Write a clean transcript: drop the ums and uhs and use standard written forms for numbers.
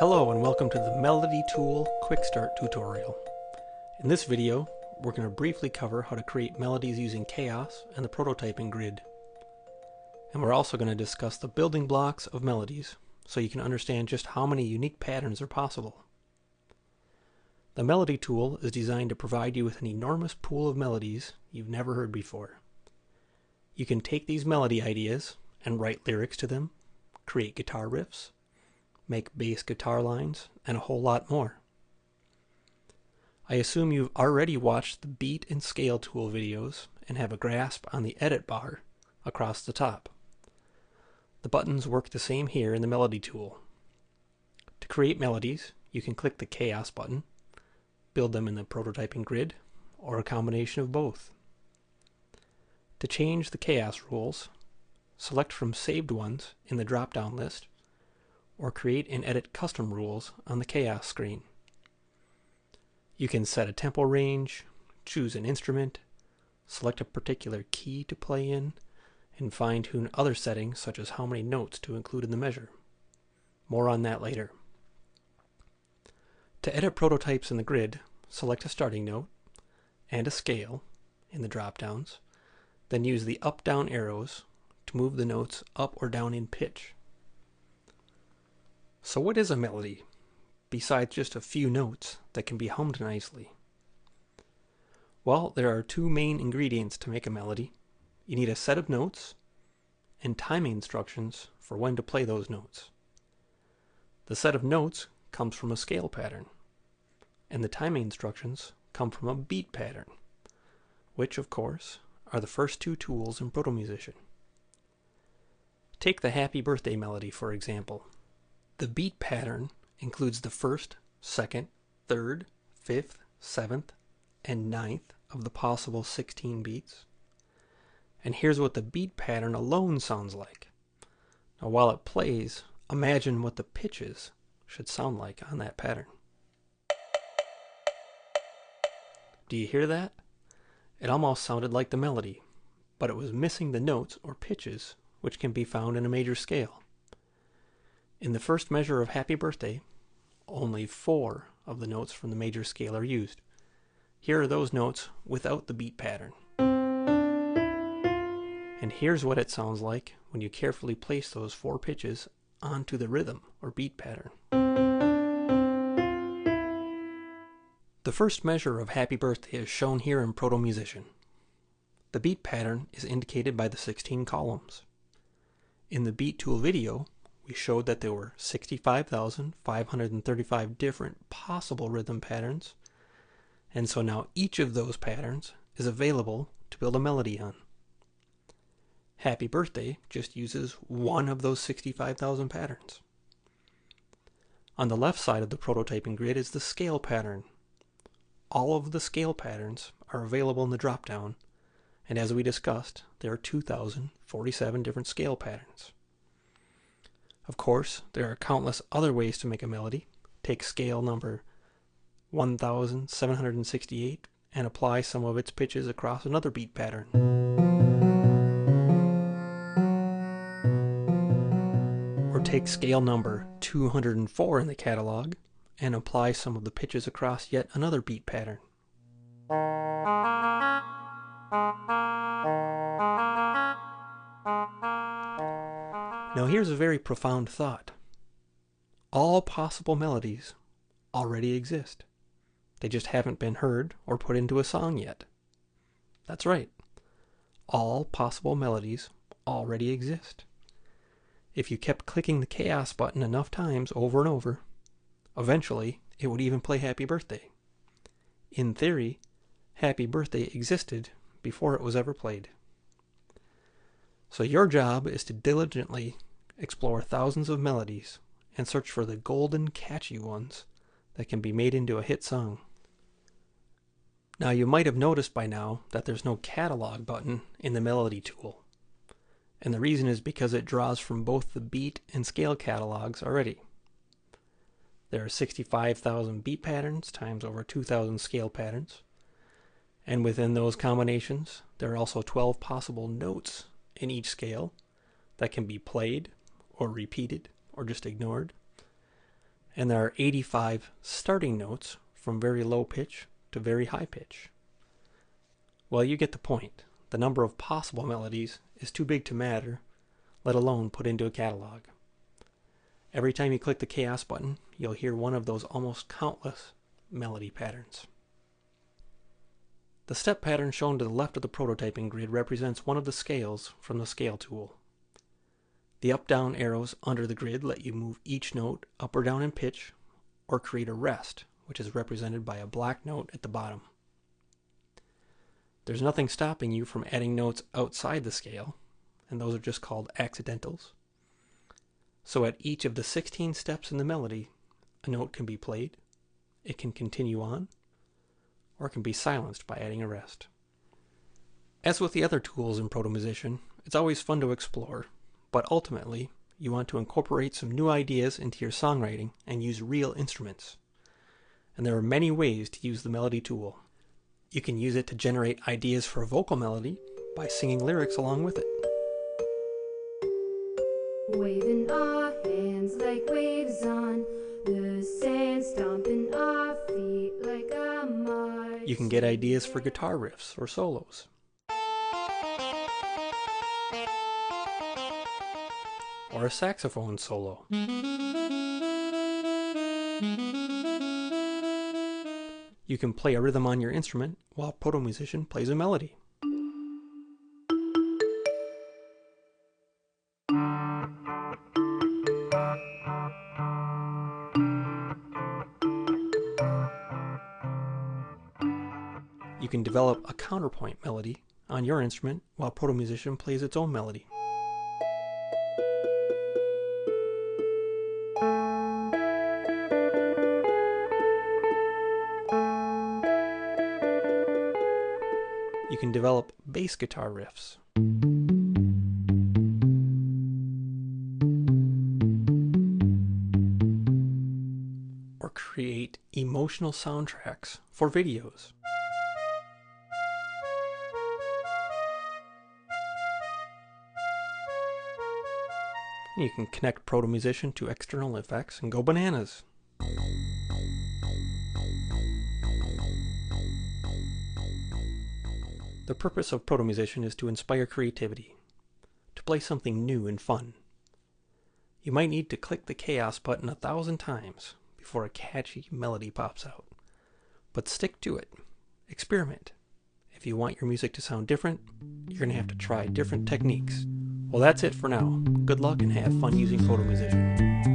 Hello and welcome to the Melody Tool Quick Start tutorial. In this video, we're going to briefly cover how to create melodies using Chaos and the prototyping grid. And we're also going to discuss the building blocks of melodies so you can understand just how many unique patterns are possible. The Melody Tool is designed to provide you with an enormous pool of melodies you've never heard before. You can take these melody ideas and write lyrics to them, create guitar riffs, make bass guitar lines, and a whole lot more. I assume you've already watched the beat and scale tool videos and have a grasp on the edit bar across the top. The buttons work the same here in the Melody Tool. To create melodies, you can click the Chaos button, build them in the prototyping grid, or a combination of both. To change the Chaos rules, select from saved ones in the drop-down list, or create and edit custom rules on the Chaos screen. You can set a tempo range, choose an instrument, select a particular key to play in, and fine-tune other settings such as how many notes to include in the measure. More on that later. To edit prototypes in the grid, select a starting note and a scale in the drop-downs, then use the up-down arrows to move the notes up or down in pitch. So what is a melody, besides just a few notes that can be hummed nicely? Well, there are two main ingredients to make a melody. You need a set of notes and timing instructions for when to play those notes. The set of notes comes from a scale pattern, and the timing instructions come from a beat pattern, which, of course, are the first two tools in ProtoMusician. Take the Happy Birthday melody, for example. The beat pattern includes the first, second, third, fifth, seventh, and ninth of the possible 16 beats. And here's what the beat pattern alone sounds like. Now while it plays, imagine what the pitches should sound like on that pattern. Do you hear that? It almost sounded like the melody, but it was missing the notes or pitches which can be found in a major scale. In the first measure of Happy Birthday, only 4 of the notes from the major scale are used. Here are those notes without the beat pattern. And here's what it sounds like when you carefully place those 4 pitches onto the rhythm or beat pattern. The first measure of Happy Birthday is shown here in ProtoMusician. The beat pattern is indicated by the 16 columns. In the Beat Tool video, we showed that there were 65,535 different possible rhythm patterns, and so now each of those patterns is available to build a melody on. Happy Birthday just uses one of those 65,000 patterns. On the left side of the prototyping grid is the scale pattern. All of the scale patterns are available in the drop-down, and as we discussed, there are 2,047 different scale patterns. Of course, there are countless other ways to make a melody. Take scale number 1768 and apply some of its pitches across another beat pattern. Or take scale number 204 in the catalog and apply some of the pitches across yet another beat pattern. Now here's a very profound thought. All possible melodies already exist. They just haven't been heard or put into a song yet. That's right. All possible melodies already exist. If you kept clicking the Chaos button enough times over and over, eventually it would even play Happy Birthday. In theory, Happy Birthday existed before it was ever played. So your job is to diligently explore thousands of melodies and search for the golden, catchy ones that can be made into a hit song. Now you might have noticed by now that there's no catalog button in the Melody Tool. And the reason is because it draws from both the beat and scale catalogs already. There are 65,000 beat patterns times over 2,000 scale patterns. And within those combinations, there are also 12 possible notes in each scale that can be played or repeated or just ignored. And there are 85 starting notes from very low pitch to very high pitch. Well, you get the point. The number of possible melodies is too big to matter, let alone put into a catalog. Every time you click the Chaos button, you'll hear one of those almost countless melody patterns. The step pattern shown to the left of the prototyping grid represents one of the scales from the Scale tool. The up-down arrows under the grid let you move each note up or down in pitch, or create a rest, which is represented by a black note at the bottom. There's nothing stopping you from adding notes outside the scale, and those are just called accidentals. So at each of the 16 steps in the melody, a note can be played, it can continue on, or it can be silenced by adding a rest. As with the other tools in ProtoMusician, it's always fun to explore, but ultimately, you want to incorporate some new ideas into your songwriting and use real instruments. And there are many ways to use the Melody tool. You can use it to generate ideas for a vocal melody by singing lyrics along with it. Waving our hands like waves on the sand, stomping our feet like a march. You can get ideas for guitar riffs or solos. Or a saxophone solo. You can play a rhythm on your instrument while ProtoMusician plays a melody. You can develop a counterpoint melody on your instrument while ProtoMusician plays its own melody. You can develop bass guitar riffs. Or create emotional soundtracks for videos. You can connect ProtoMusician to external effects and go bananas. The purpose of ProtoMusician is to inspire creativity, to play something new and fun. You might need to click the Chaos button 1,000 times before a catchy melody pops out. But stick to it. Experiment. If you want your music to sound different, you're going to have to try different techniques. Well, that's it for now. Good luck and have fun using ProtoMusician.